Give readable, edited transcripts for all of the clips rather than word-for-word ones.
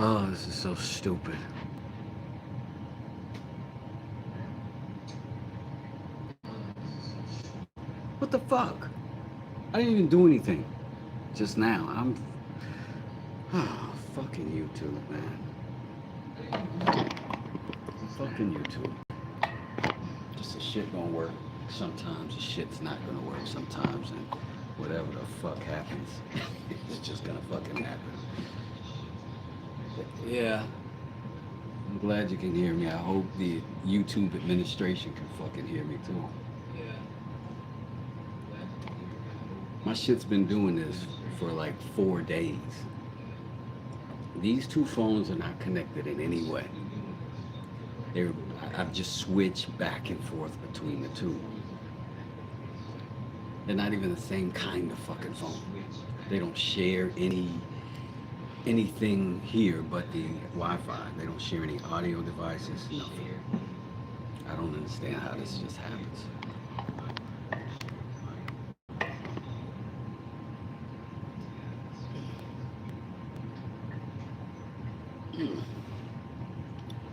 Oh, this is so stupid. What the fuck? I didn't even do anything just now. Oh, fucking YouTube, man. Fucking YouTube. Just the shit gonna work sometimes. The shit's not gonna work sometimes, and whatever the fuck happens, it's just gonna fucking happen. Yeah, I'm glad you can hear me. I hope the YouTube administration can fucking hear me too. My shit's been doing this for like 4 days. These two phones are not connected in any way. They're, I've just switched back and forth between the two. They're not even the same kind of fucking phone. They don't share anything here but the Wi-Fi. They don't share any audio devices, nothing. I don't understand how this just happens.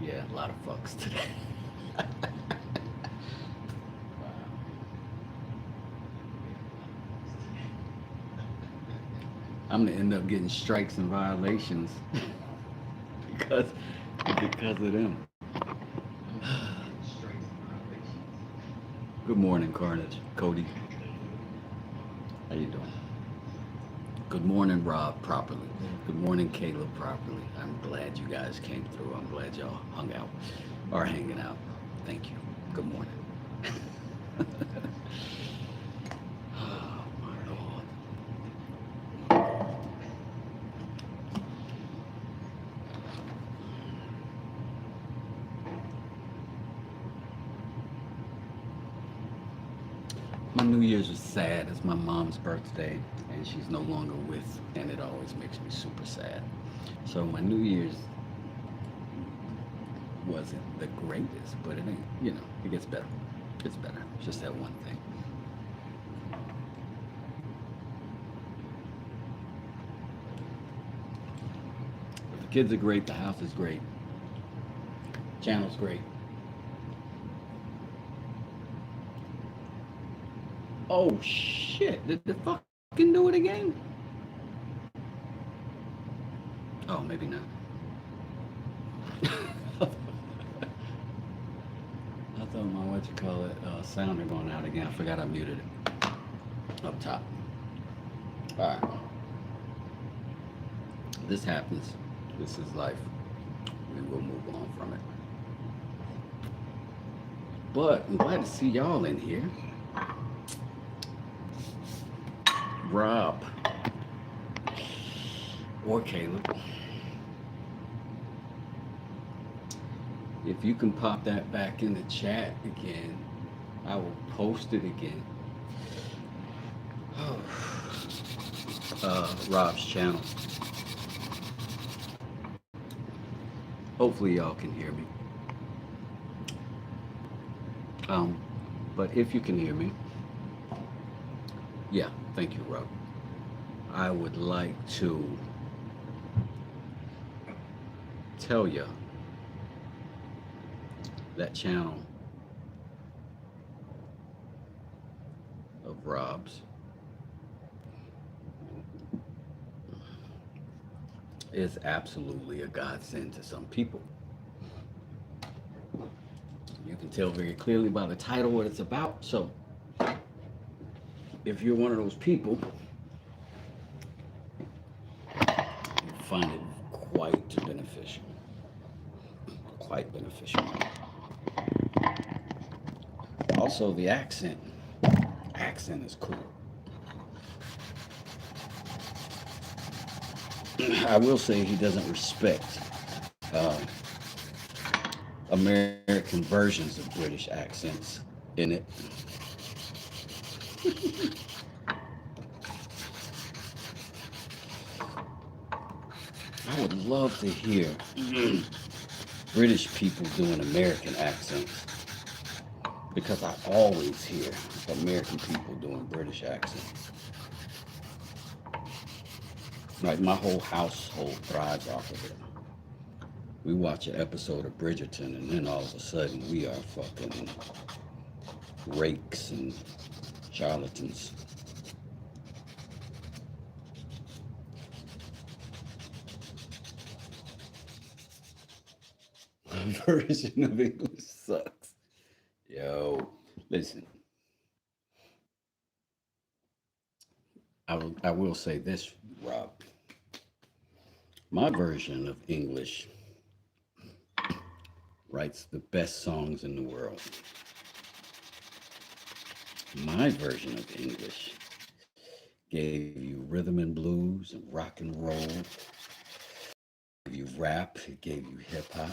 Yeah, a lot of fucks today. I'm gonna end up getting strikes and violations because because of them. Good morning, Carnage. Cody, how you doing? Good morning, Rob, properly. Good morning, Caleb, properly. I'm glad you guys came through. I'm glad y'all hung out or hanging out. Thank you. Good morning. Oh my lord. My New Year's was sad. It's my mom's birthday, and she's no longer with, and it always makes me super sad. So my New Year's wasn't the greatest, but it ain't, it gets better. It's better. It's just that one thing. The kids are great. The house is great. Channel's great. Oh shit! Did the fucking do it again? Oh, maybe not. I thought my sounder going out again. I forgot I muted it up top. All right, this happens. This is life. We will move on from it. But I'm glad to see y'all in here. Rob or Caleb. If you can pop that back in the chat again, I will post it again. Rob's channel. Hopefully y'all can hear me. But if you can hear me, yeah, thank you, Rob. I would like to tell you that channel of Rob's is absolutely a godsend to some people. You can tell very clearly by the title what it's about. So if you're one of those people, you find it quite beneficial. Quite beneficial. Also, the accent. Accent is cool. I will say he doesn't respect American versions of British accents in it. I would love to hear British people doing American accents because I always hear American people doing British accents. Like my whole household thrives off of it. We watch an episode of Bridgerton, and then all of a sudden we are fucking rakes and charlatans. My version of English sucks. Yo, listen. I will say this, Rob. My version of English writes the best songs in the world. My version of English gave you rhythm and blues and rock and roll. It gave you rap. It gave you hip hop.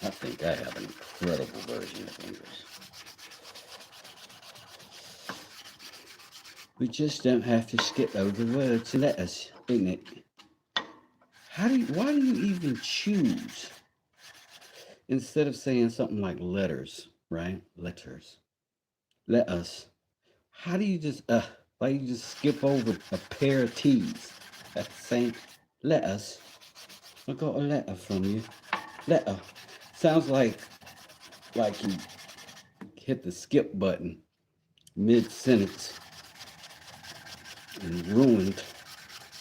I think I have an incredible version of English. We just don't have to skip over words and letters, isn't it? Why do you even choose instead of saying something like letters, right? Letters. Let us. How do you just why you just skip over a pair of T's? That's saying let us. I got a letter from you. Letter. Sounds like you hit the skip button mid-sentence and ruined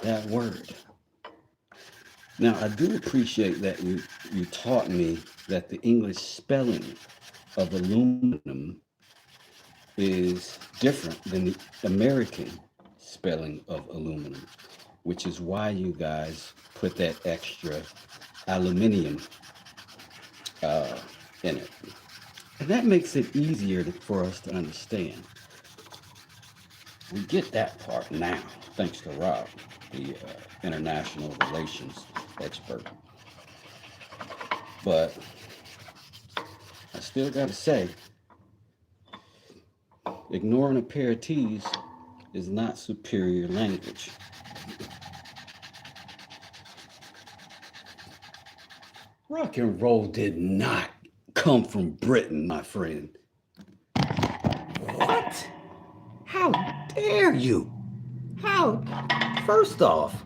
that word. Now, I do appreciate that you taught me that the English spelling of aluminum is different than the American spelling of aluminum, which is why you guys put that extra aluminium in it. And that makes it easier for us to understand. We get that part now, thanks to Rob, the international relations expert. But I still got to say, ignoring a pair of T's is not superior language. Rock and roll did not come from Britain, my friend. What? How dare you? How? First off,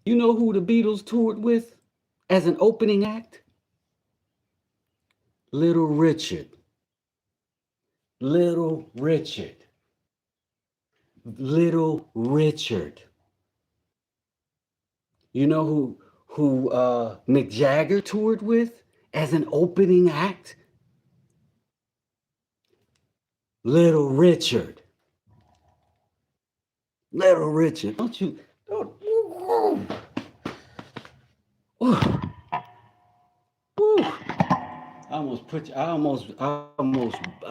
you know who the Beatles toured with as an opening act? Little Richard. Little Richard. Little Richard. You know who Mick Jagger toured with as an opening act? Little Richard. Little Richard. Don't you? Don't. Woo, woo. Woo. I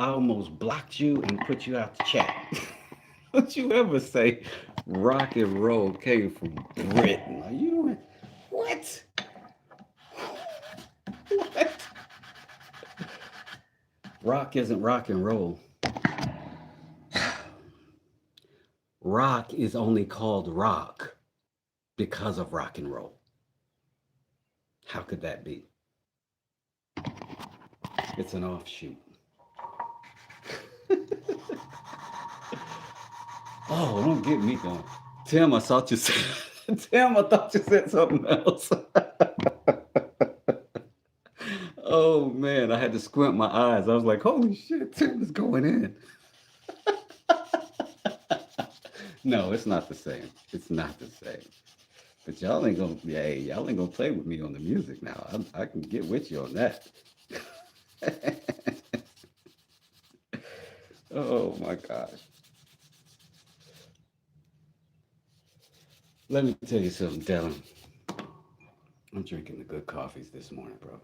almost blocked you and put you out the chat. Don't you ever say rock and roll came from Britain? Are you what? What? Rock isn't rock and roll. Rock is only called rock because of rock and roll. How could that be? It's an offshoot. Oh, don't get me going. Tim, I thought you said something else. Oh man, I had to squint my eyes. I was like, holy shit, Tim is going in. No, it's not the same. It's not the same. But y'all ain't gonna play with me on the music now. I can get with you on that. Oh my gosh. Let me tell you something, Dylan. I'm drinking the good coffees this morning, bro.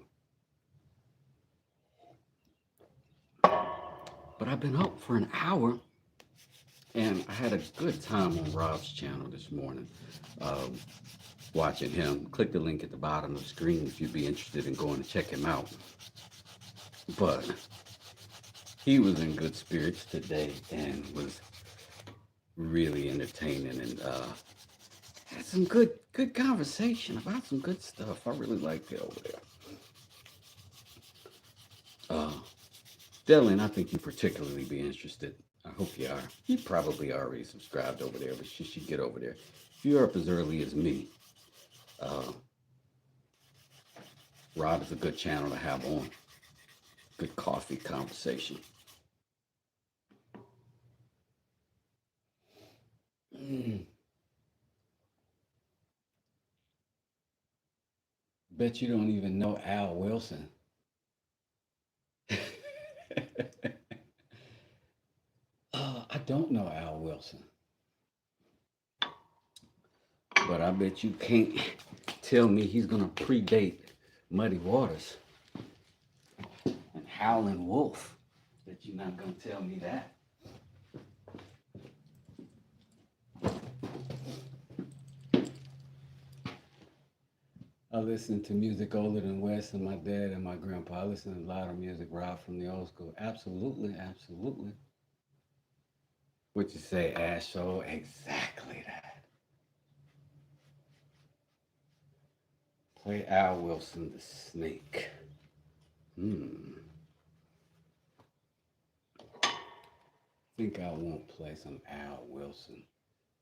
But I've been up for an hour, and I had a good time on Rob's channel this morning, watching him. Click the link at the bottom of the screen if you'd be interested in going to check him out. But he was in good spirits today and was really entertaining and had some good conversation about some good stuff. I really liked it over there. Stelling, I think you particularly be interested. I hope you are. You probably already subscribed over there, but you should get over there. If you're up as early as me, uh, Rob is a good channel to have on. Good coffee conversation. Mm. Bet you don't even know Al Wilson. I don't know Al Wilson, but I bet you can't tell me he's gonna predate Muddy Waters and Howlin' Wolf. Bet you're not gonna tell me that. I listen to music older than Wes and my dad and my grandpa. I listen to a lot of music, Rob, from the old school. Absolutely, absolutely. What you say, Ash? So exactly that. Play Al Wilson, the Snake. Think I won't play some Al Wilson.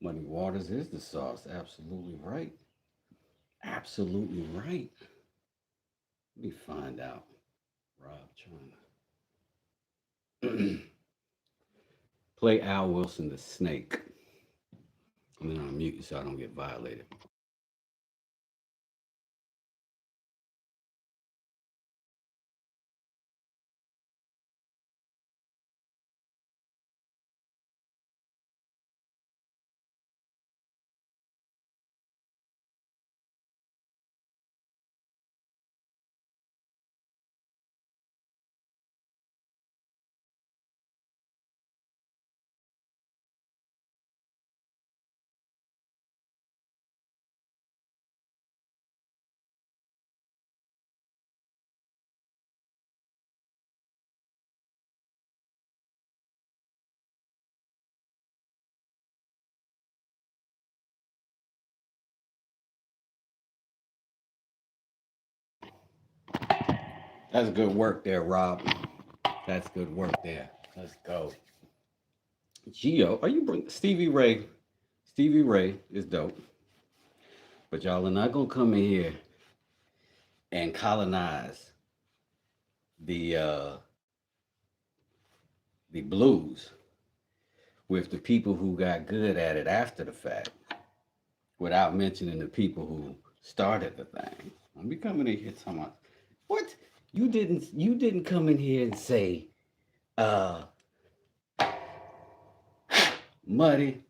Muddy Waters is the sauce. Absolutely right. Absolutely right. Let me find out. Rob trying to play Al Wilson, the Snake. And then I'll mute you so I don't get violated. That's good work there, Rob. That's good work there. Let's go. Geo, are you bring Stevie Ray? Stevie Ray is dope, but y'all are not gonna come in here and colonize the uh, the blues with the people who got good at it after the fact, without mentioning the people who started the thing. I'm be coming in here talking about what you didn't come in here and say uh Muddy.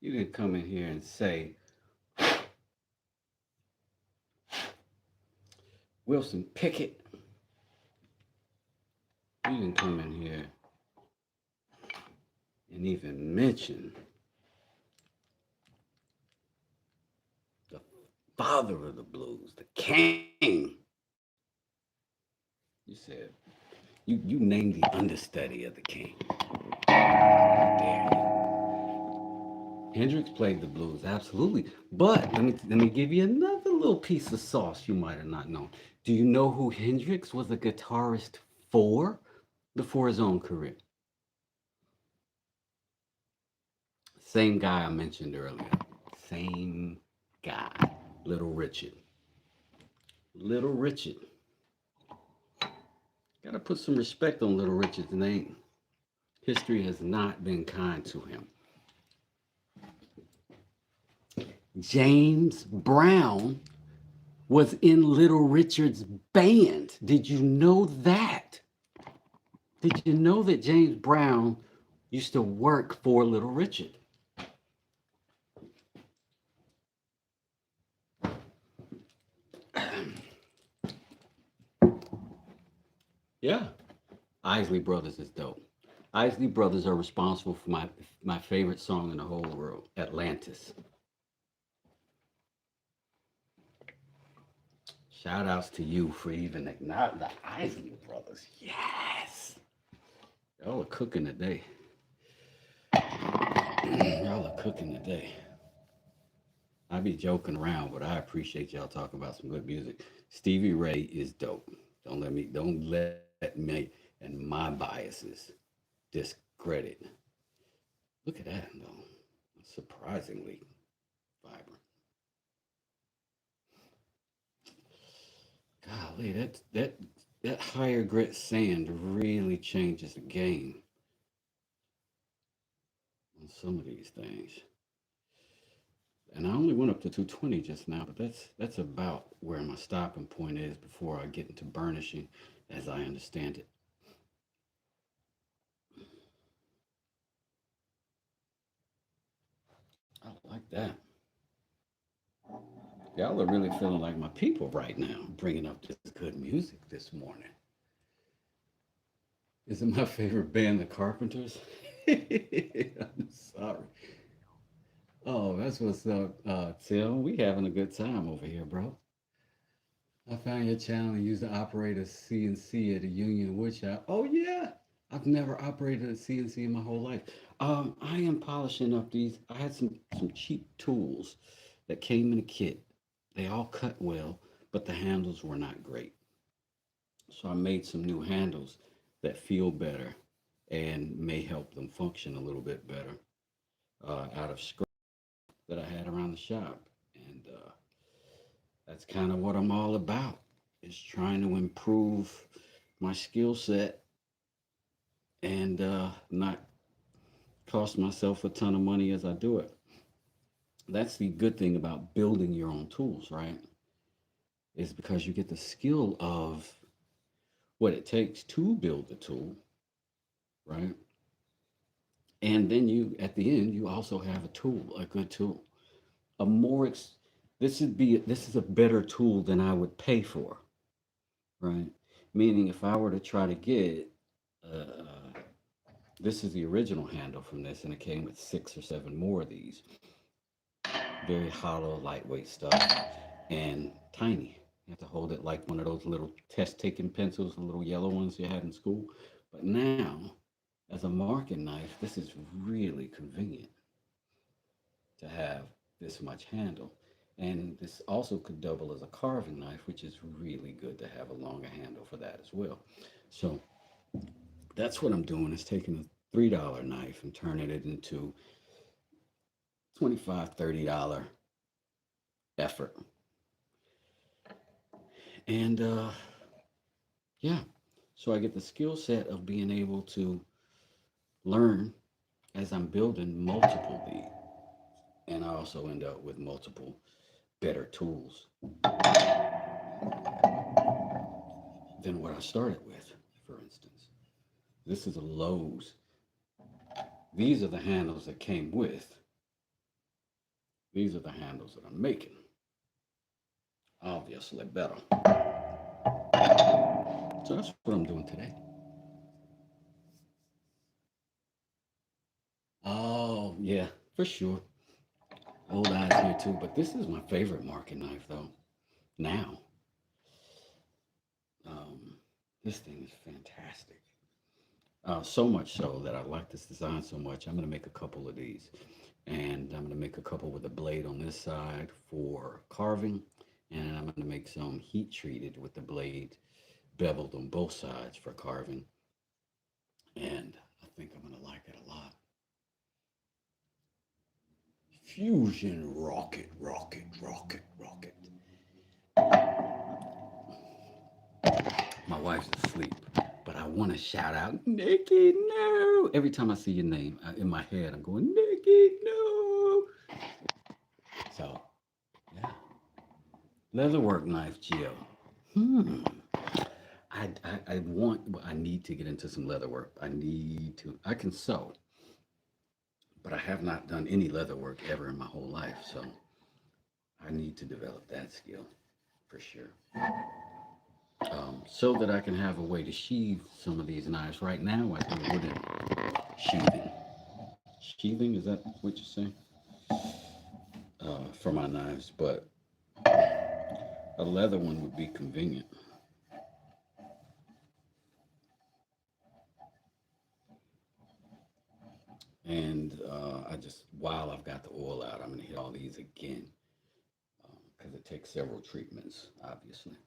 You didn't come in here and say Wilson Pickett. You didn't come in here and even mention the father of the blues, the king. You said you named the understudy of the king. How dare you? Hendrix played the blues, absolutely. But let me give you another little piece of sauce you might have not known. Do you know who Hendrix was a guitarist for before his own career? Same guy I mentioned earlier. Same guy. Little Richard. Little Richard. Gotta put some respect on Little Richard's name. History has not been kind to him. James Brown was in Little Richard's band. Did you know that? Did you know that James Brown used to work for Little Richard? Yeah. Isley Brothers is dope. Isley Brothers are responsible for my favorite song in the whole world, Atlantis. Shout outs to you for even acknowledging the Isley Brothers. Yes. Y'all are cooking today. Y'all are cooking today. I be joking around, but I appreciate y'all talking about some good music. Stevie Ray is dope. Don't let me and my biases discredit. Look at that, though. Surprisingly vibrant. Golly, that higher grit sand really changes the game on some of these things. And I only went up to 220 just now, but that's about where my stopping point is before I get into burnishing, as I understand it. I like that. Y'all are really feeling like my people right now, bringing up this good music this morning. Is it my favorite band, The Carpenters? I'm sorry. Oh, that's what's up, Tim. We having a good time over here, bro. I found your channel and used to operate a CNC at a Union Woodshop. Oh yeah, I've never operated a CNC in my whole life. I am polishing up these. I had some cheap tools that came in a kit. They all cut well, but the handles were not great. So I made some new handles that feel better and may help them function a little bit better out of scrap that I had around the shop. And that's kind of what I'm all about, is trying to improve my skill set and not cost myself a ton of money as I do it. That's the good thing about building your own tools, right? Is because you get the skill of what it takes to build the tool, right? And then you, at the end, you also have a tool, a good tool, a more this is a better tool than I would pay for, right? Meaning, if I were to try to get, this is the original handle from this, and it came with 6 or 7 more of these, very hollow, lightweight stuff, and tiny. You have to hold it like one of those little test-taking pencils, the little yellow ones you had in school. But now, as a marking knife, this is really convenient to have this much handle. And this also could double as a carving knife, which is really good to have a longer handle for that as well. So that's what I'm doing, is taking a $3 knife and turning it into $25, $30 effort. And yeah, so I get the skill set of being able to learn as I'm building multiple of these. And I also end up with multiple better tools than what I started with, for instance. This is a Lowe's. These are the handles that came with. These are the handles that I'm making. Obviously better. So that's what I'm doing today. Oh, yeah, for sure. Old eyes here too, but this is my favorite marking knife though. Now, um, this thing is fantastic. So much so that I like this design so much. I'm going to make a couple of these. And I'm going to make a couple with a blade on this side for carving. And I'm going to make some heat treated with the blade beveled on both sides for carving. And I think I'm going to like it a lot. Fusion rocket, rocket, rocket, rocket. My wife's asleep, but I want to shout out, Nikki, no. Every time I see your name in my head, I'm going, Nikki, no. So, yeah. Leatherwork knife, Geo. Hmm. I need to get into some leatherwork. I can sew, but I have not done any leatherwork ever in my whole life. So I need to develop that skill for sure. So that I can have a way to sheathe some of these knives. Right now, I do wooden sheathing. Sheathing, is that what you're saying? For my knives, but a leather one would be convenient. And while I've got the oil out, I'm going to hit all these again because it takes several treatments, obviously.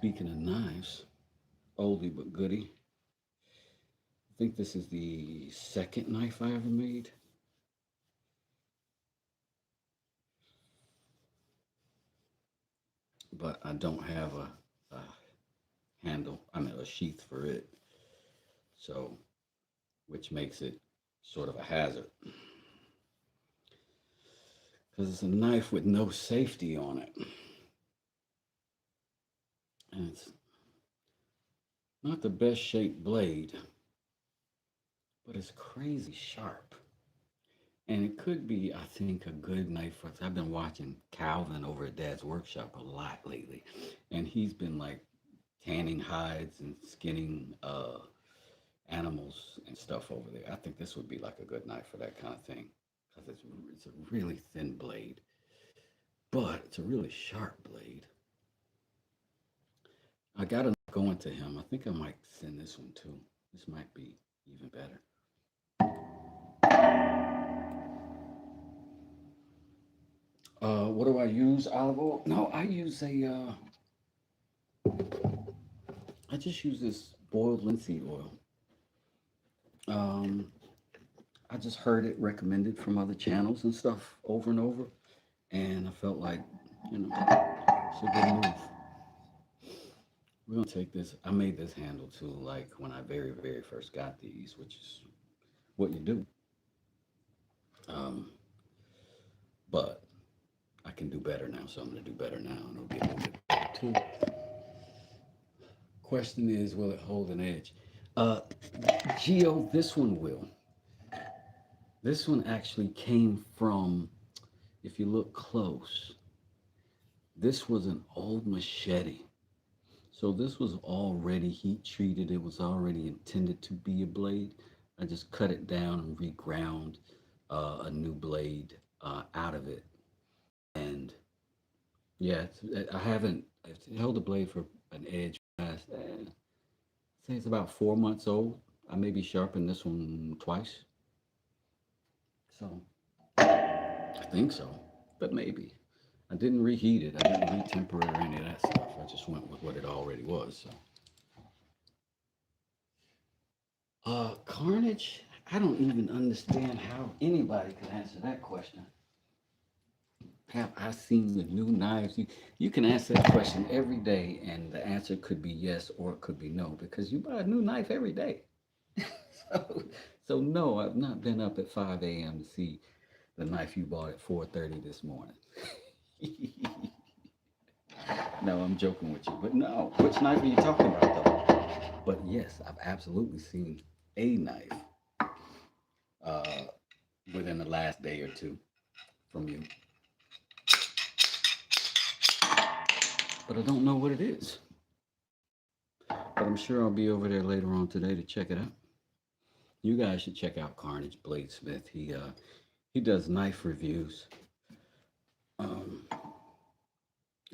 Speaking of knives, oldie but goodie. I think this is the second knife I ever made. But I don't have a handle, I mean a sheath for it. So, which makes it sort of a hazard. Because it's a knife with no safety on it. And it's not the best shaped blade, but it's crazy sharp. And it could be, I think, a good knife for. I've been watching Calvin over at Dad's Workshop a lot lately, and he's been like tanning hides and skinning animals and stuff over there. I think this would be like a good knife for that kind of thing because it's a really thin blade, but it's a really sharp blade. I got to go into him. I think I might send this one too. This might be even better. What do I use? Olive oil? No, I use I just use this boiled linseed oil. Um, I just heard it recommended from other channels and stuff over and over, and I felt like, it's a good move. We're gonna take this. I made this handle too, like when I very first got these, which is what you do. Um, but I can do better now, so I'm gonna do better now, and it'll be a little bit better too. Question is, will it hold an edge? Geo, this one will. This one actually came from, if you look close, this was an old machete. So this was already heat treated. It was already intended to be a blade. I just cut it down and reground a new blade out of it. And yeah, I haven't held the blade for an edge past, say it's about 4 months old. I maybe sharpened this one twice. So I think so, but maybe. I didn't reheat it. I didn't retemper it or any of that stuff. I just went with what it already was. So, Carnage. I don't even understand how anybody could answer that question. Have I seen the new knives? You can answer that question every day, and the answer could be yes or it could be no because you buy a new knife every day. so, so no, I've not been up at 5 a.m. to see the knife you bought at 4:30 this morning. No, I'm joking with you. But no, which knife are you talking about though? But yes, I've absolutely seen a knife uh, within the last day or two from you. But I don't know what it is. But I'm sure I'll be over there later on today to check it out. You guys should check out Carnage Bladesmith. He does knife reviews.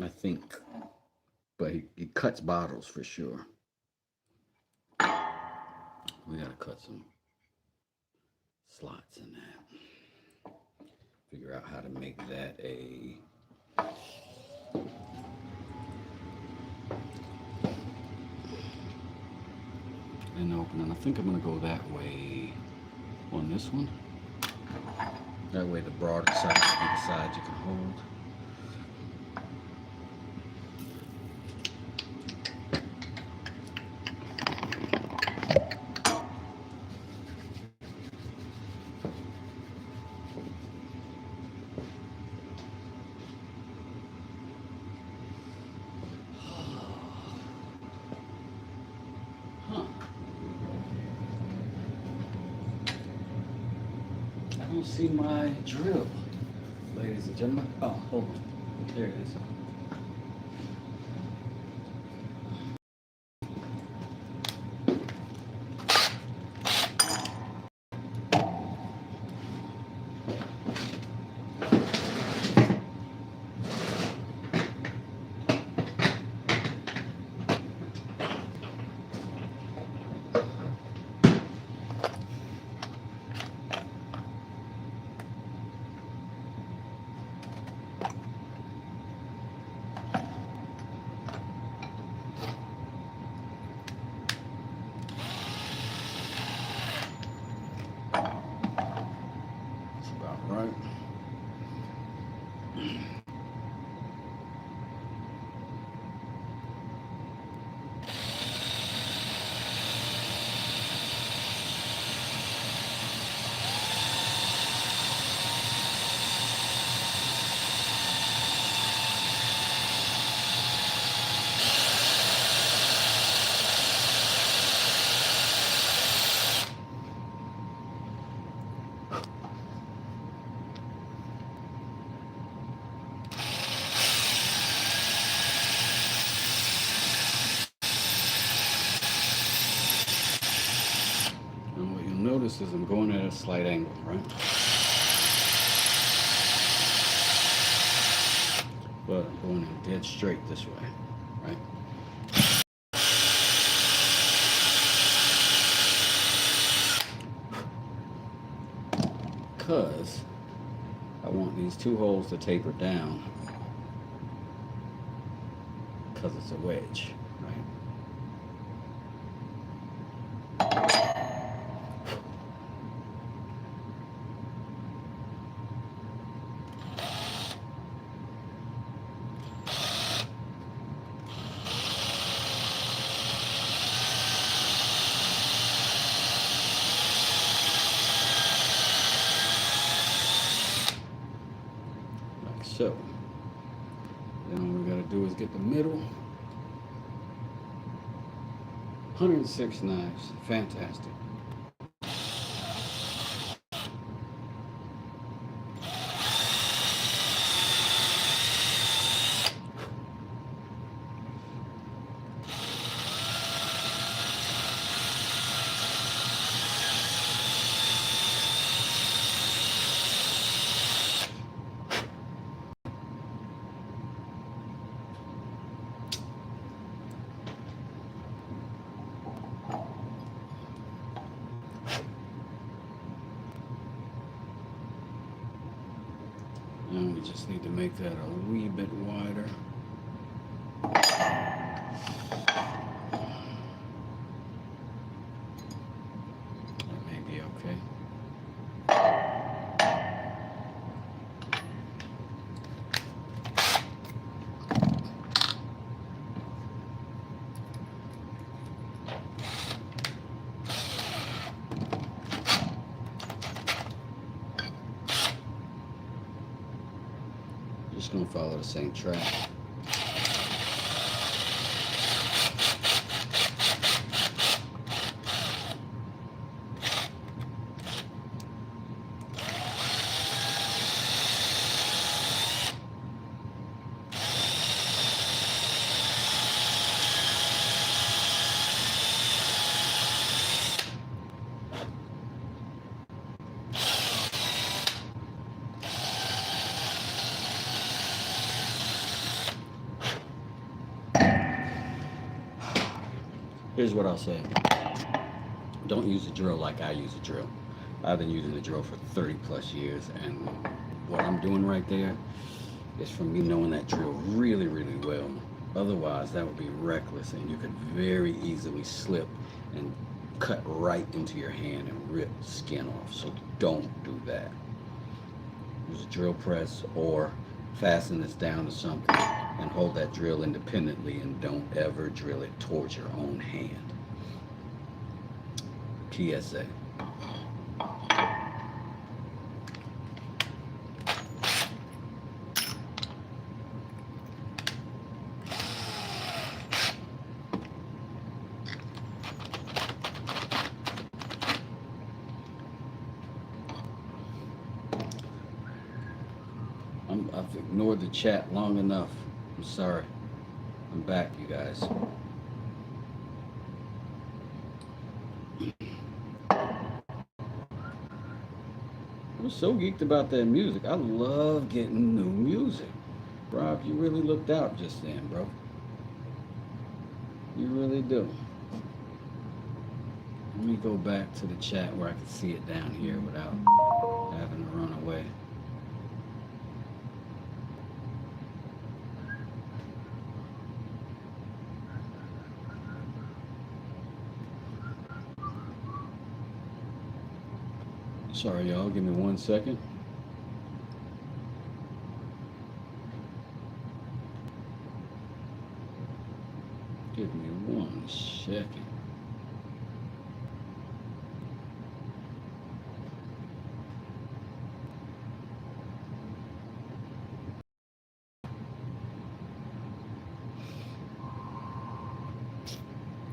I think, but he cuts bottles for sure. We gotta cut some slots in that. Figure out how to make that a an opening. I think I'm gonna go that way on this one. That way the broader side will be the side you can hold. I don't see my drill, ladies and gentlemen. Oh, hold on. There it is. notice is I'm going at a slight angle, right? But I'm going in dead straight this way, right? Because I want these two holes to taper down because it's a wedge, right? Like so. Then all we gotta do is get the middle. 106 knives, fantastic. Now we just need to make that a wee bit wider. That may be okay. Just gonna follow the same track. Here's what I'll say. Don't use a drill like I use a drill. I've been using the drill for 30 plus years, and what I'm doing right there is from me knowing that drill really, really well. Otherwise, that would be reckless, and you could very easily slip and cut right into your hand and rip skin off. So don't do that. Use a drill press or fasten this down to something and hold that drill independently, and don't ever drill it towards your own hand. PSA. I've ignored the chat long enough. I'm sorry. I'm back, you guys. I'm so geeked about that music. I love getting new music. Rob, you really looked out just then, bro. You really do. Let me go back to the chat where I can see it down here without having to run away. Sorry, y'all. Give me 1 second. Give me 1 second.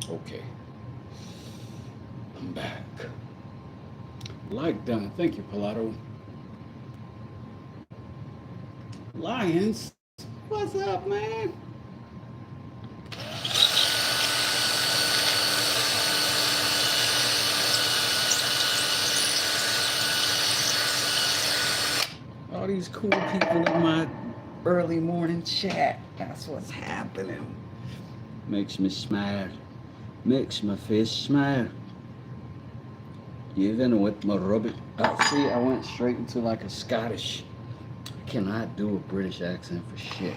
Okay. I'm back. Like done. Thank you, Pilato. Lions, what's up, man? these cool people in my early morning chat. That's what's happening. Makes me smile. Makes my face smile. Even with my rubbish. See, I went straight into like a Scottish. I cannot do a British accent for shit.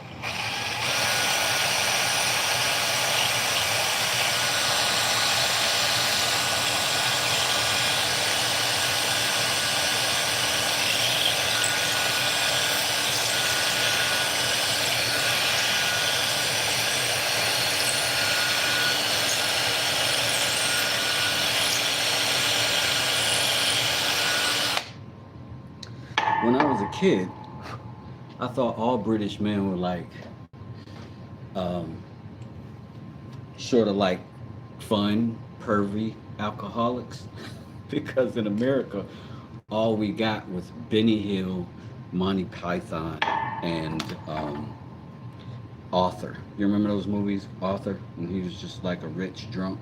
When I was a kid, I thought all British men were like, sort of like fun, pervy alcoholics. Because in America, all we got was Benny Hill, Monty Python, and Arthur. You remember those movies, Arthur? And he was just like a rich drunk,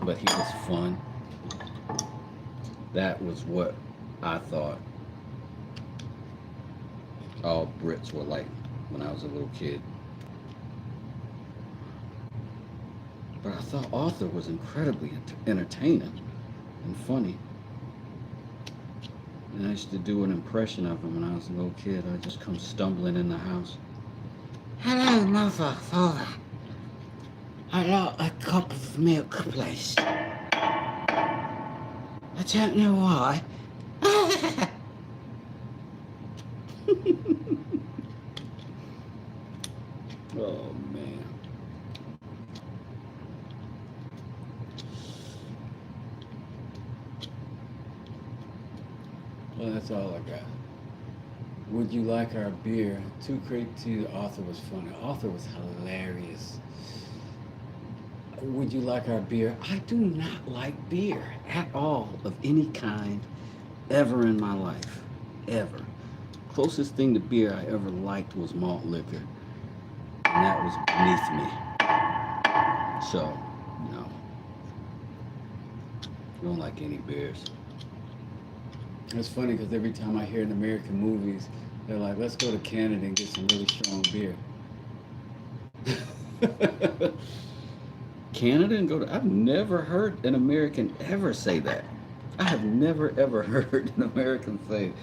but he was fun. That was what I thought all Brits were like when I was a little kid. But I thought Arthur was incredibly entertaining and funny. And I used to do an impression of him when I was a little kid. I'd just come stumbling in the house. Hello, mother, father. I'd like a cup of milk, please. I don't know why. Oh, man. Well, that's all I got. Would you like our beer? Too crazy. Arthur was funny. Arthur was hilarious. Would you like our beer? I do not like beer at all of any kind ever in my life. Ever. Closest thing to beer I ever liked was malt liquor. And that was beneath me. So, no. I don't like any beers. It's funny because every time I hear in American movies, they're like, let's go to Canada and get some really strong beer. Canada and go to... I've never heard an American ever say that. I have never ever heard an American say,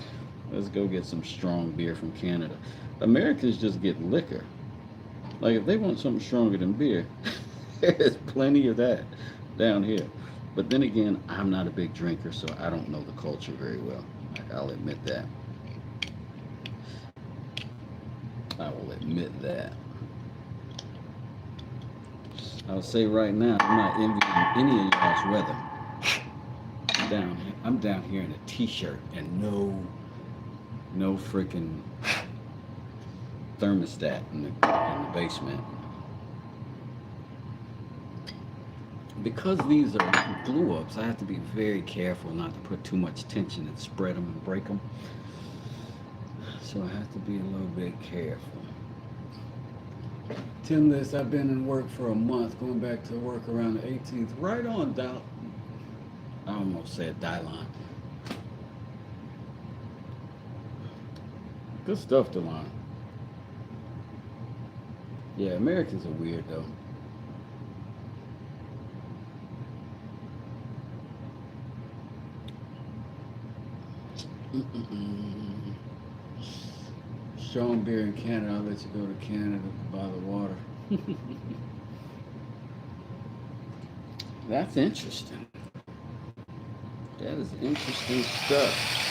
let's go get some strong beer from Canada. Americans just get liquor. Like if they want something stronger than beer, there's plenty of that down here. But then again, I'm not a big drinker, so I don't know the culture very well. I'll admit that. I will admit that. I'll say right now, I'm not envying any of y'all's weather. I'm down here in a t-shirt and no freaking thermostat in the basement. Because these are glue ups, I have to be very careful not to put too much tension and spread them and break them. So I have to be a little bit careful. Tim List, I've been in work for a month, going back to work around the 18th. Right on, I almost said Dylon. Good stuff, Delon. Yeah, Americans are weird, though. Strong beer in Canada. I'll let you go to Canada to buy the water. That's interesting. That is interesting stuff.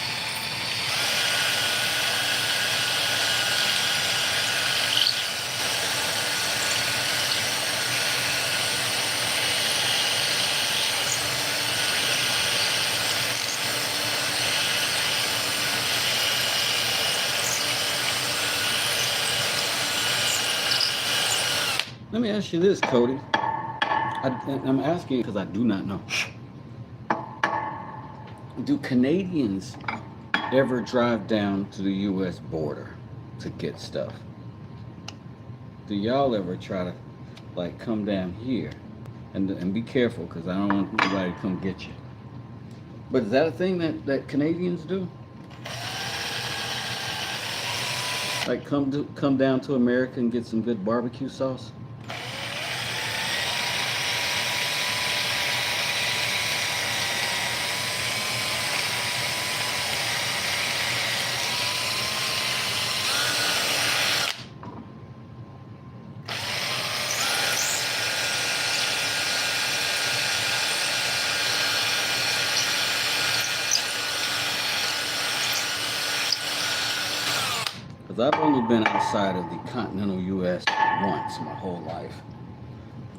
Let me ask you this, Cody. I'm asking because I do not know. Do Canadians ever drive down to the U.S. border to get stuff? Do y'all ever try to, like, come down here? And be careful, because I don't want anybody to come get you. But is that a thing that Canadians do? Like come down to America and get some good barbecue sauce. Because I've only been outside of the continental U.S. once my whole life.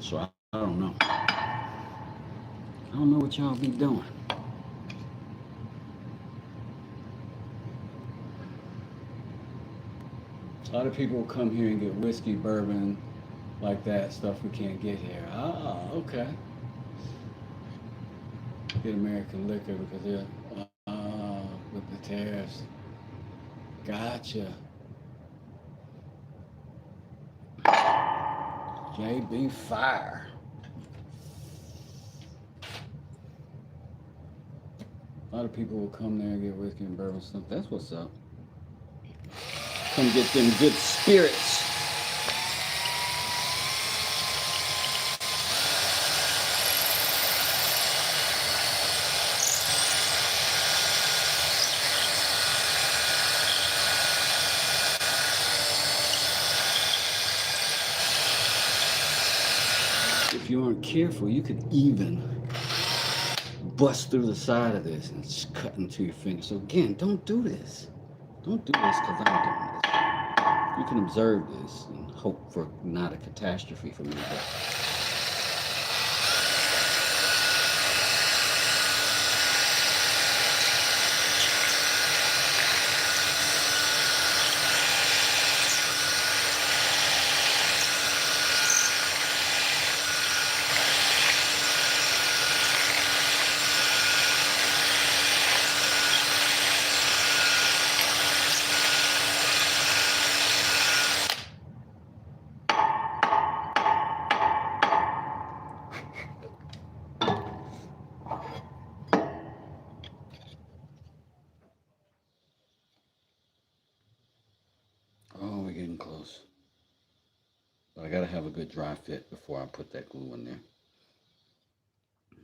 So I don't know. I don't know what y'all be doing. A lot of people come here and get whiskey, bourbon, like that, stuff we can't get here. Ah, okay. Get American liquor because they're, with the tariffs. Gotcha. JB Fire. A lot of people will come there and get whiskey and bourbon stuff. That's what's up. Come get them good spirits. If you aren't careful, you could even bust through the side of this and just cut into your finger. So again, don't do this. Don't do this because I'm doing this. You can observe this and hope for not a catastrophe for me. But oh, we're getting close. But I gotta have a good dry fit before I put that glue in there.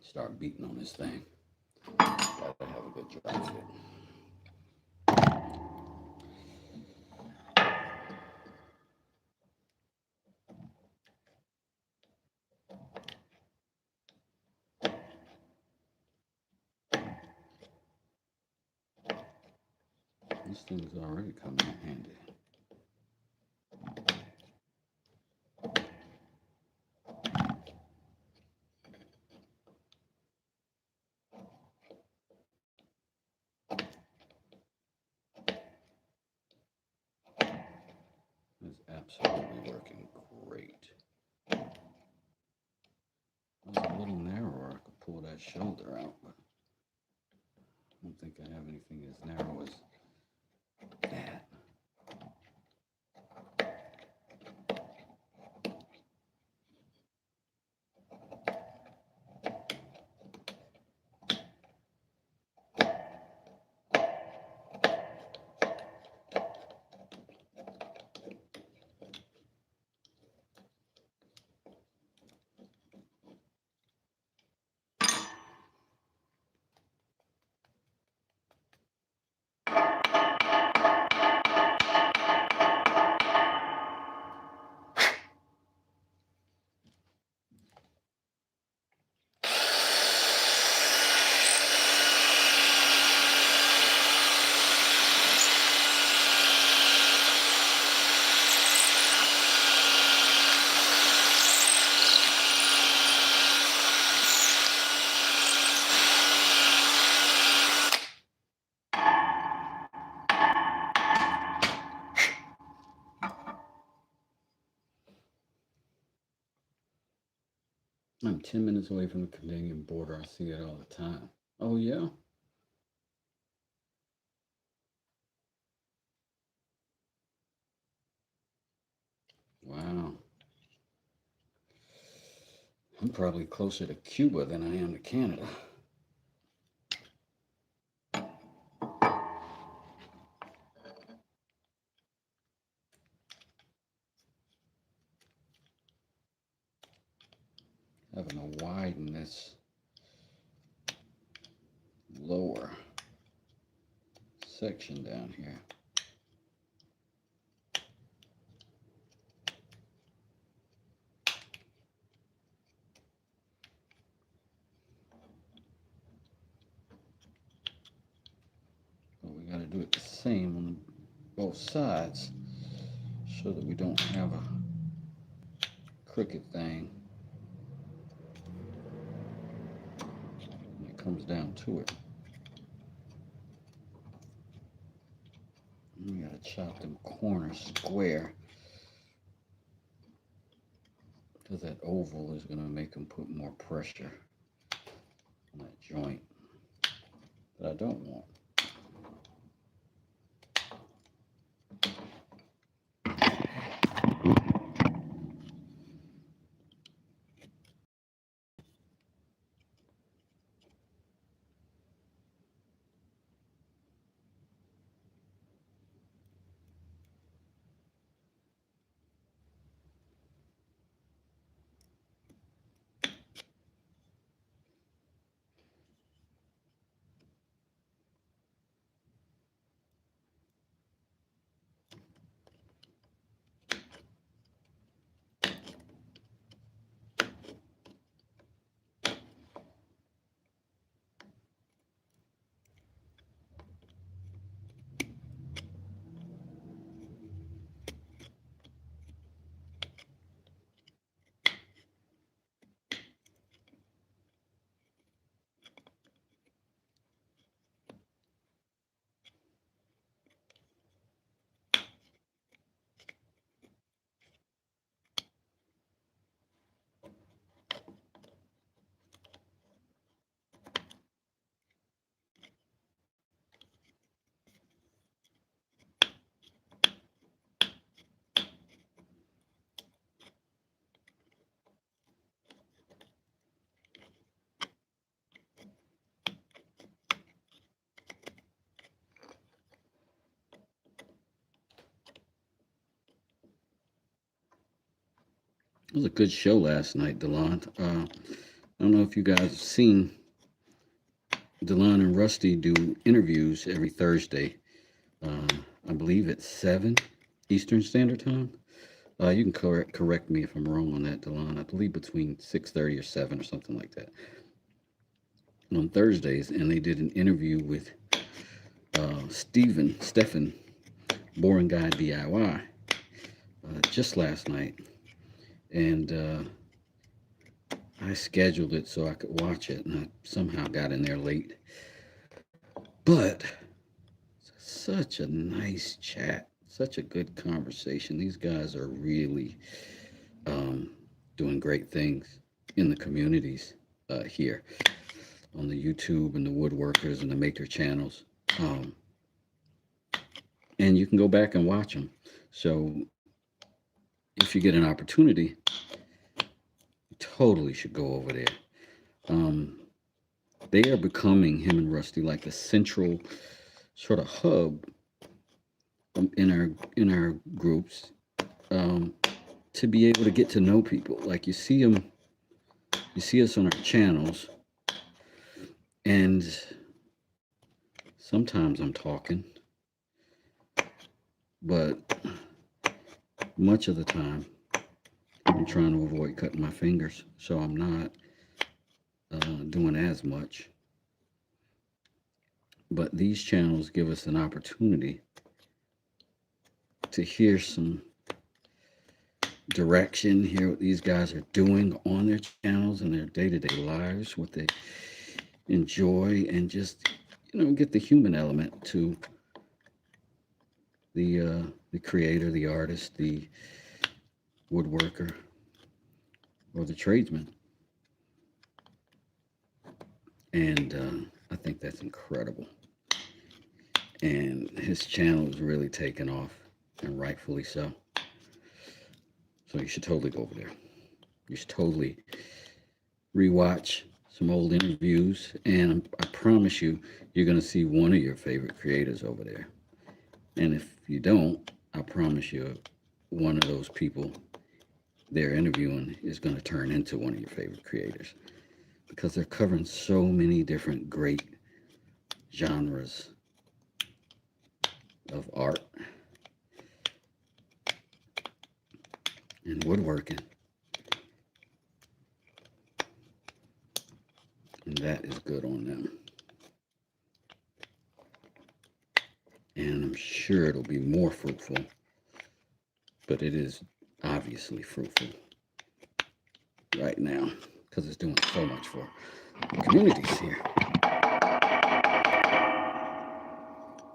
Start beating on this thing. Gotta have a good dry fit. This thing's already coming in handy. It's absolutely working great. It was a little narrower. I could pull that shoulder out, but I don't think I have anything as narrow as that. I'm 10 minutes away from the Canadian border. I see it all the time. Oh, yeah? Wow. I'm probably closer to Cuba than I am to Canada. having to widen this lower section down here. But we got to do it the same on both sides so that we don't have a crooked thing when it comes down to it. We got to chop them corners square because that oval is going to make them put more pressure on that joint that I don't want. It was a good show last night, Delon. I don't know if you guys have seen Delon and Rusty do interviews every Thursday. I believe it's 7 Eastern Standard Time. You can correct me if I'm wrong on that, Delon. I believe between 6:30 or 7 or something like that. And on Thursdays, and they did an interview with Stephen, Boring Guy DIY, just last night. And I scheduled it so I could watch it, and I somehow got in there late. But such a nice chat, such a good conversation. These guys are really doing great things in the communities here on the YouTube and the woodworkers and the maker channels. And you can go back and watch them. So if you get an opportunity, you totally should go over there. They are becoming, him and Rusty, like the central sort of hub in our groups, to be able to get to know people. Like you see us on our channels, and sometimes I'm talking, but much of the time I'm trying to avoid cutting my fingers, so I'm not doing as much. But these channels give us an opportunity to hear some direction, hear what these guys are doing on their channels and their day-to-day lives, what they enjoy, and just, get the human element to the creator, the artist, the woodworker, or the tradesman. And I think that's incredible. And his channel is really taken off, and rightfully so. So you should totally go over there. You should totally rewatch some old interviews, and I promise you, you're going to see one of your favorite creators over there. And if you don't, I promise you, one of those people they're interviewing is going to turn into one of your favorite creators because they're covering so many different great genres of art and woodworking. And that is good on them. And I'm sure it'll be more fruitful, but it is obviously fruitful right now because it's doing so much for the communities here.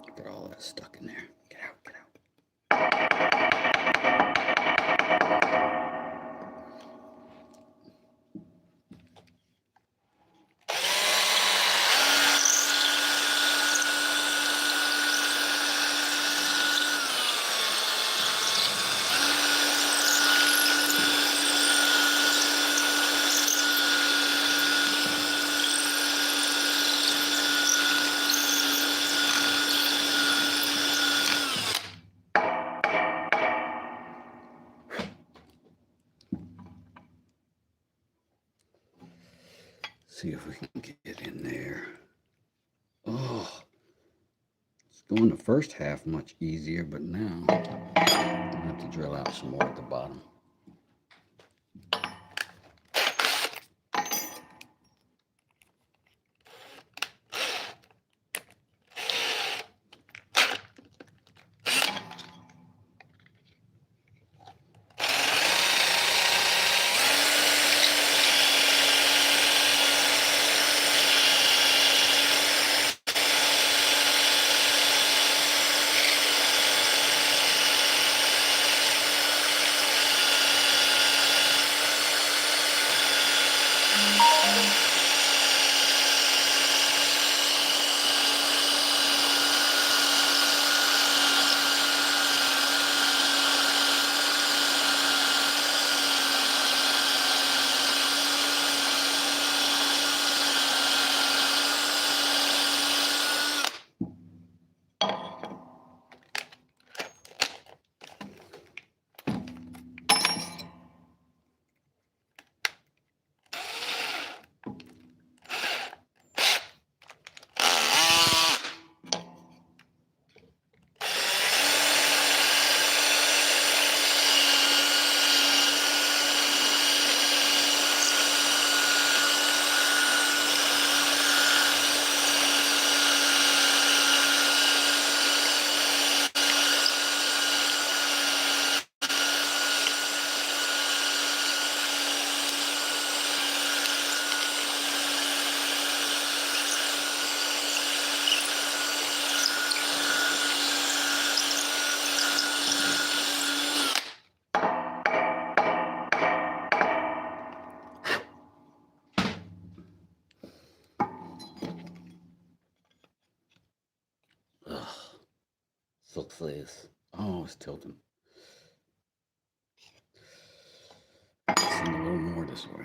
Look at all that stuck in there. Get out, get out. See if we can get in there. Oh, it's going the first half much easier, but now I have to drill out some more at the bottom. Success. Oh, it's tilting. Send a little more this way.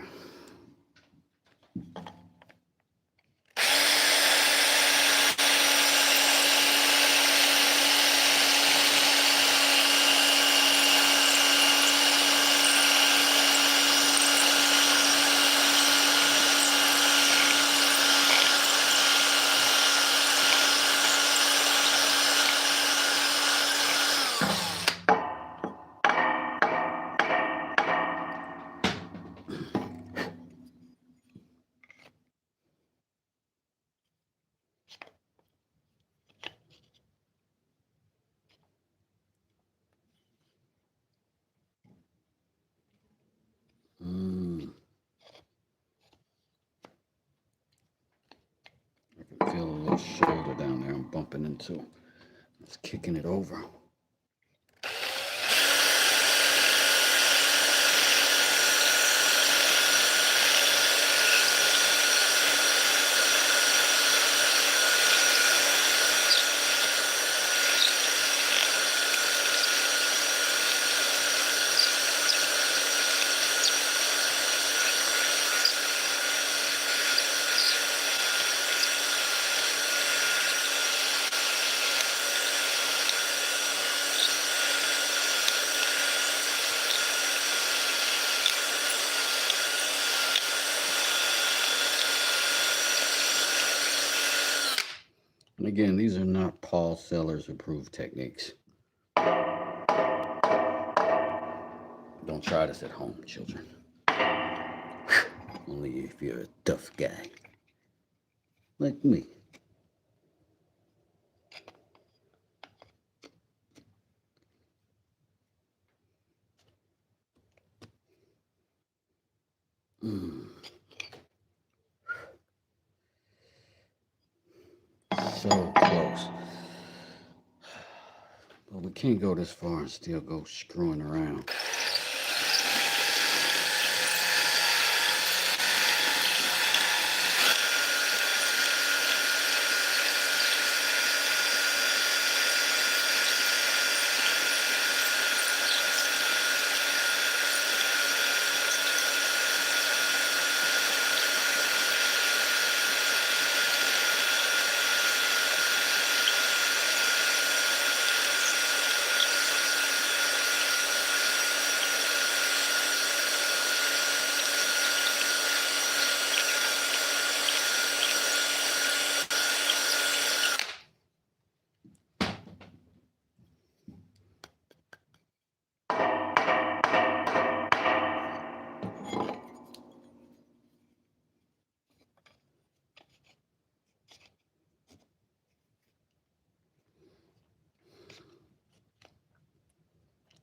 I can feel a little shoulder down there I'm bumping into. It's kicking it over. And again, these are not Paul Sellers approved techniques. Don't try this at home, children. Only if you're a tough guy. Like me. So close. But we can't go this far and still go screwing around.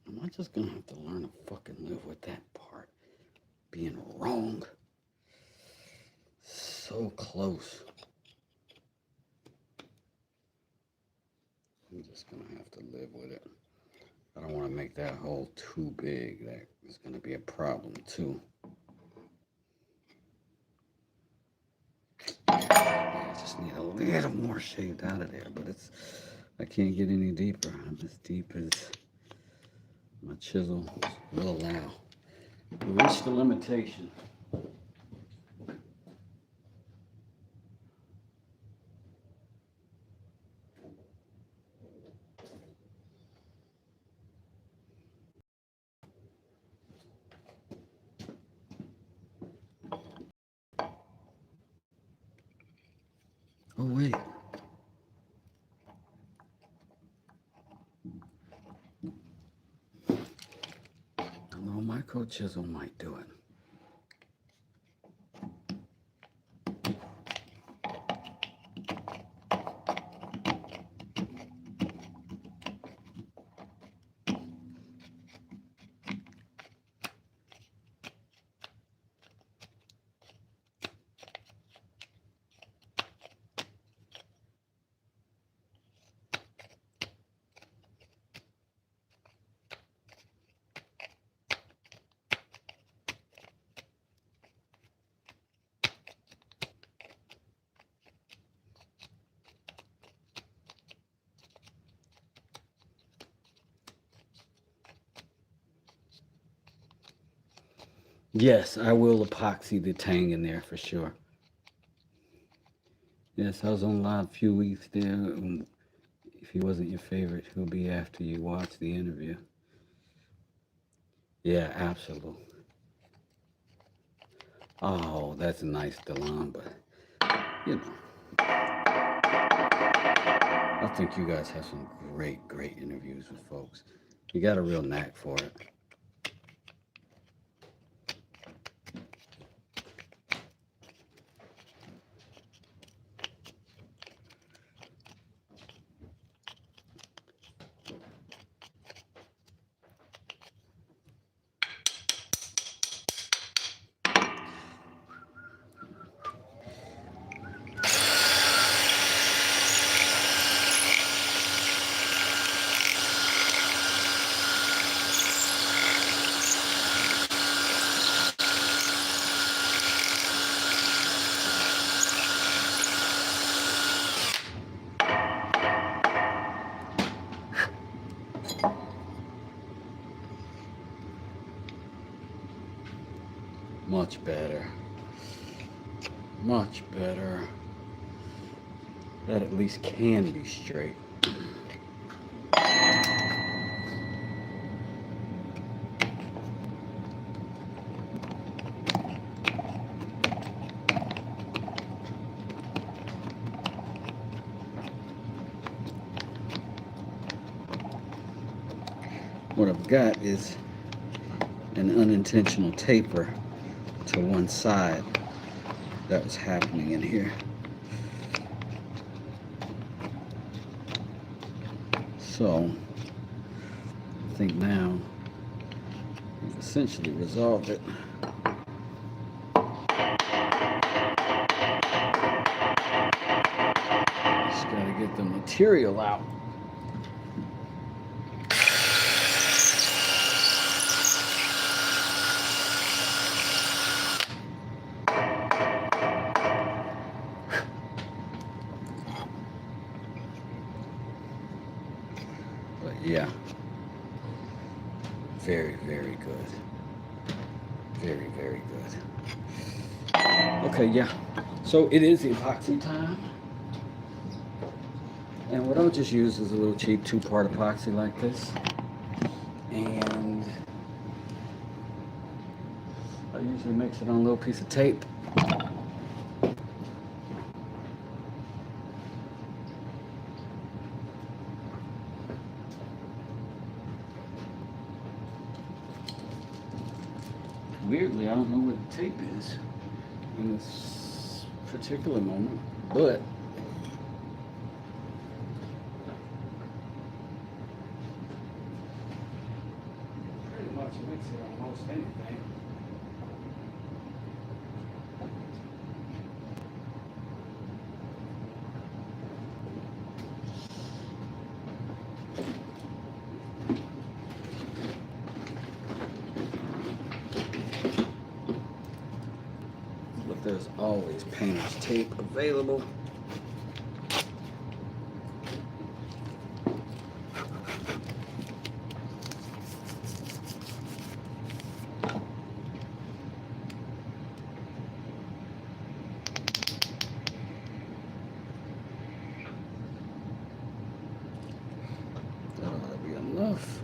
Am I just gonna have to learn to fucking live with that part? Being wrong. So close. I'm just gonna have to live with it. I don't want to make that hole too big. That is gonna be a problem too. I just need a little more shaved out of there, but I can't get any deeper. I'm as deep as my chisel will allow. We reached the limitation. Oh wait. A little micro chisel might do it. Yes, I will epoxy the tang in there for sure. Yes, I was on live a few weeks there. If he wasn't your favorite, he'll be after you watch the interview. Yeah, absolutely. Oh, that's a nice Delon, but you know, I think you guys have some great interviews with folks. You got a real knack for it. Much better. Much better. That at least can be straight. what I've got is an unintentional taper to one side that was happening in here. So I think now we've essentially resolved it. Just gotta get the material out. But yeah, very, very good. Very, very good. Okay, yeah. So it is epoxy time. And what I'll just use is a little cheap 2-part epoxy like this. And I usually mix it on a little piece of tape. Weirdly, I don't know where the tape is in this particular moment, but pretty much mix it on most anything. But there's always painter's tape available. That ought to be enough.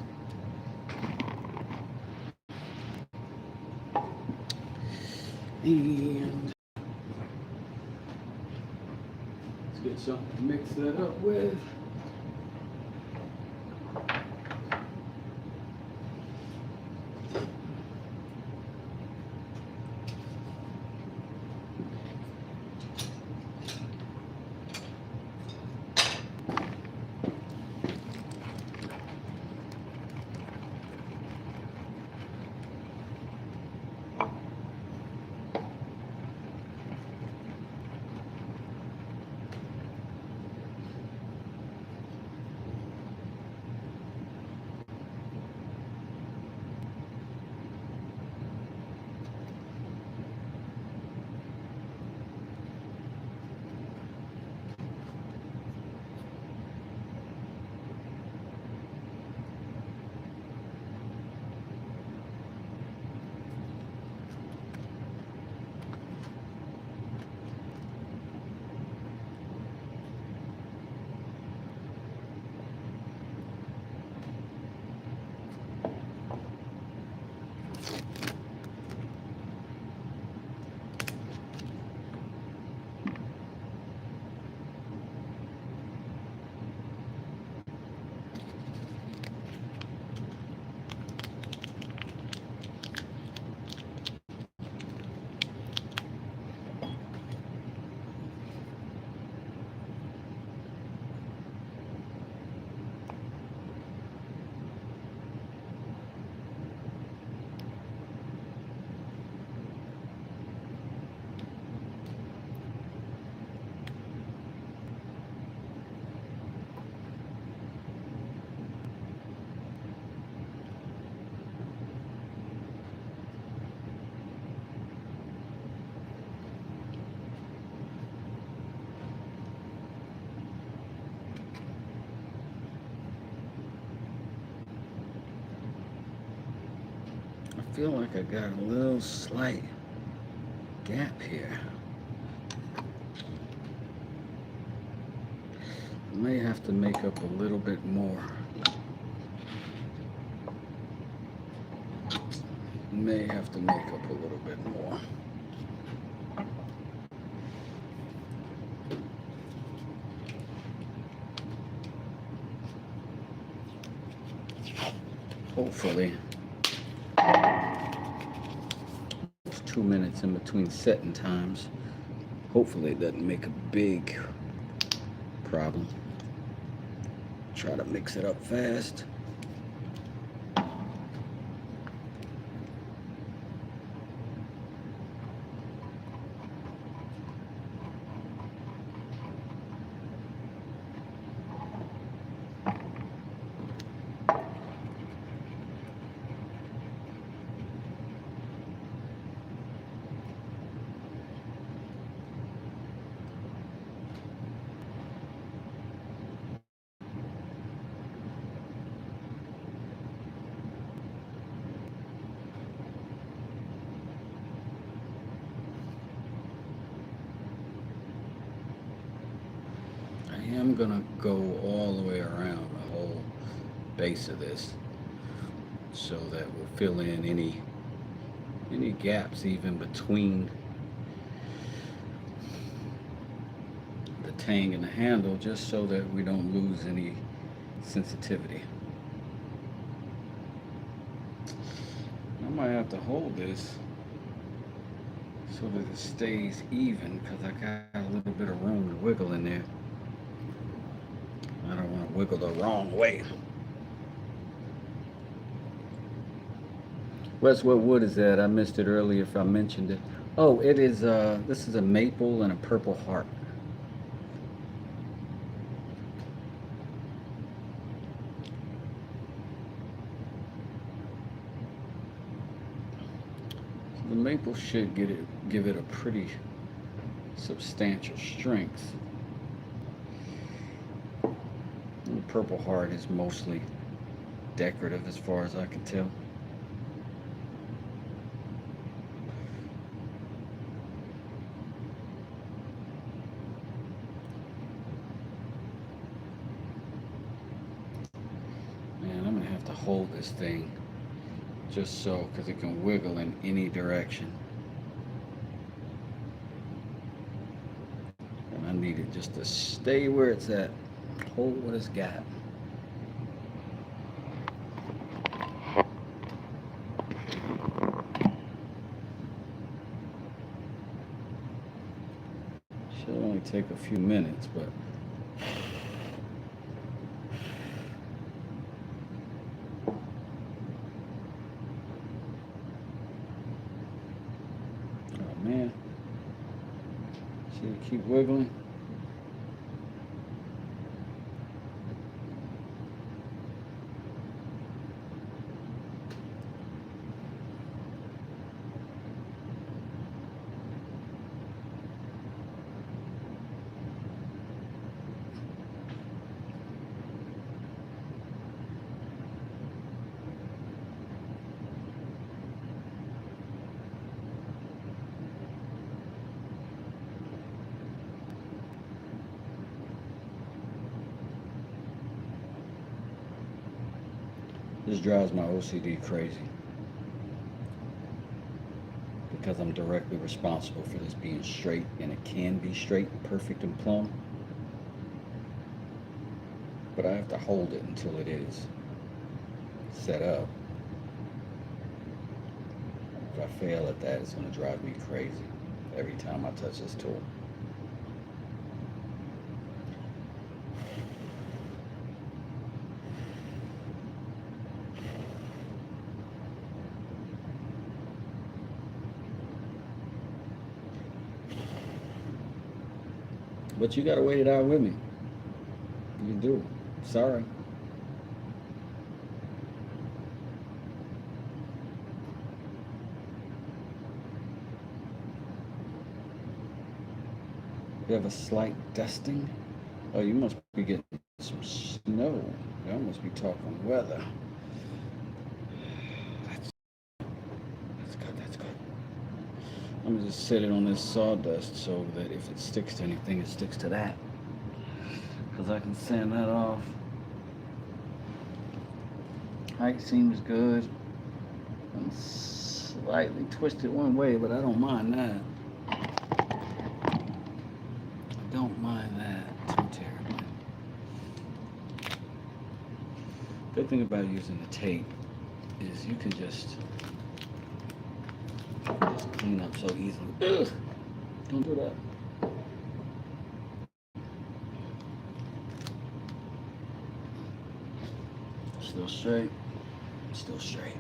And let's get something to mix that up with. I feel like I got a little slight gap here. I may have to make up a little bit more. May have to make up a little bit more. Hopefully, it's 2 minutes in between setting times. Hopefully, it doesn't make a big problem. Try to mix it up fast. I'm gonna go all the way around the whole base of this so that we'll fill in any gaps even between the tang and the handle, just so that we don't lose any sensitivity. I might have to hold this so that it stays even, because I got a little bit of room to wiggle in there. I don't want to wiggle the wrong way. Wes, what wood is that? I missed it earlier if I mentioned it. Oh, it is, this is a maple and a purple heart. So the maple should give it a pretty substantial strength. And the purple heart is mostly decorative as far as I can tell. Man, I'm gonna have to hold this thing just so, because it can wiggle in any direction. And I need it just to stay where it's at. Hold what it's got. Should only take a few minutes, but oh man, see it keep wiggling. This drives my OCD crazy, because I'm directly responsible for this being straight, and it can be straight, perfect, and plumb. But I have to hold it until it is set up. If I fail at that, it's going to drive me crazy every time I touch this tool. But you gotta wait it out with me. You do. Sorry. You have a slight dusting. Oh, you must be getting some snow. Y'all must be talking weather. That's good, that's good. I'm gonna just set it on this sawdust so that if it sticks to anything, it sticks to that. Because I can sand that off. Height seems good. I'm slightly twisted one way, but I don't mind that. I don't mind that too terribly. Good thing about using the tape is you can just clean up so easily. Ugh. Don't do that. Still straight. Still straight.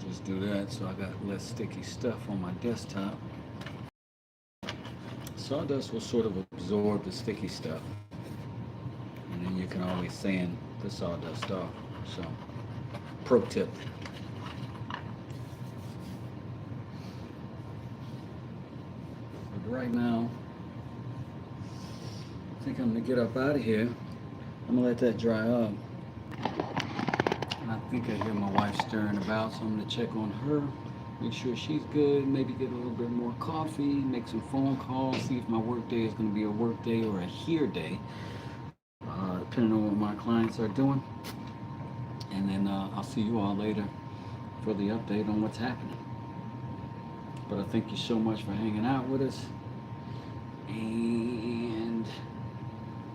Just do that so I got less sticky stuff on my desktop. Sawdust will sort of absorb the sticky stuff, and then you can always sand the sawdust off. So, pro tip. But right now, I think I'm gonna get up out of here. I'm gonna let that dry up. And I think I hear my wife stirring about, so I'm gonna check on her, make sure she's good, maybe get a little bit more coffee, make some phone calls, see if my work day is gonna be a work day or a here day, depending on what my clients are doing. And then I'll see you all later for the update on what's happening. But I thank you so much for hanging out with us. And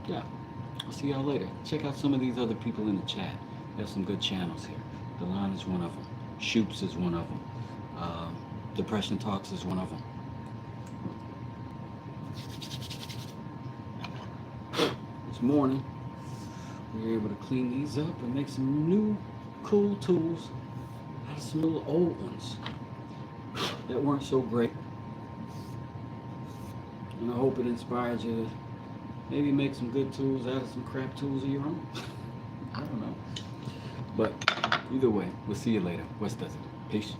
yeah, I'll see y'all later. Check out some of these other people in the chat. There's some good channels here. Delon is one of them. Shoops is one of them. Depression Talks is one of them. This morning, we were able to clean these up and make some new cool tools out of some little old ones that weren't so great. And I hope it inspired you to maybe make some good tools out of some crap tools of your own. I don't know. But either way, we'll see you later. West Desert. Peace.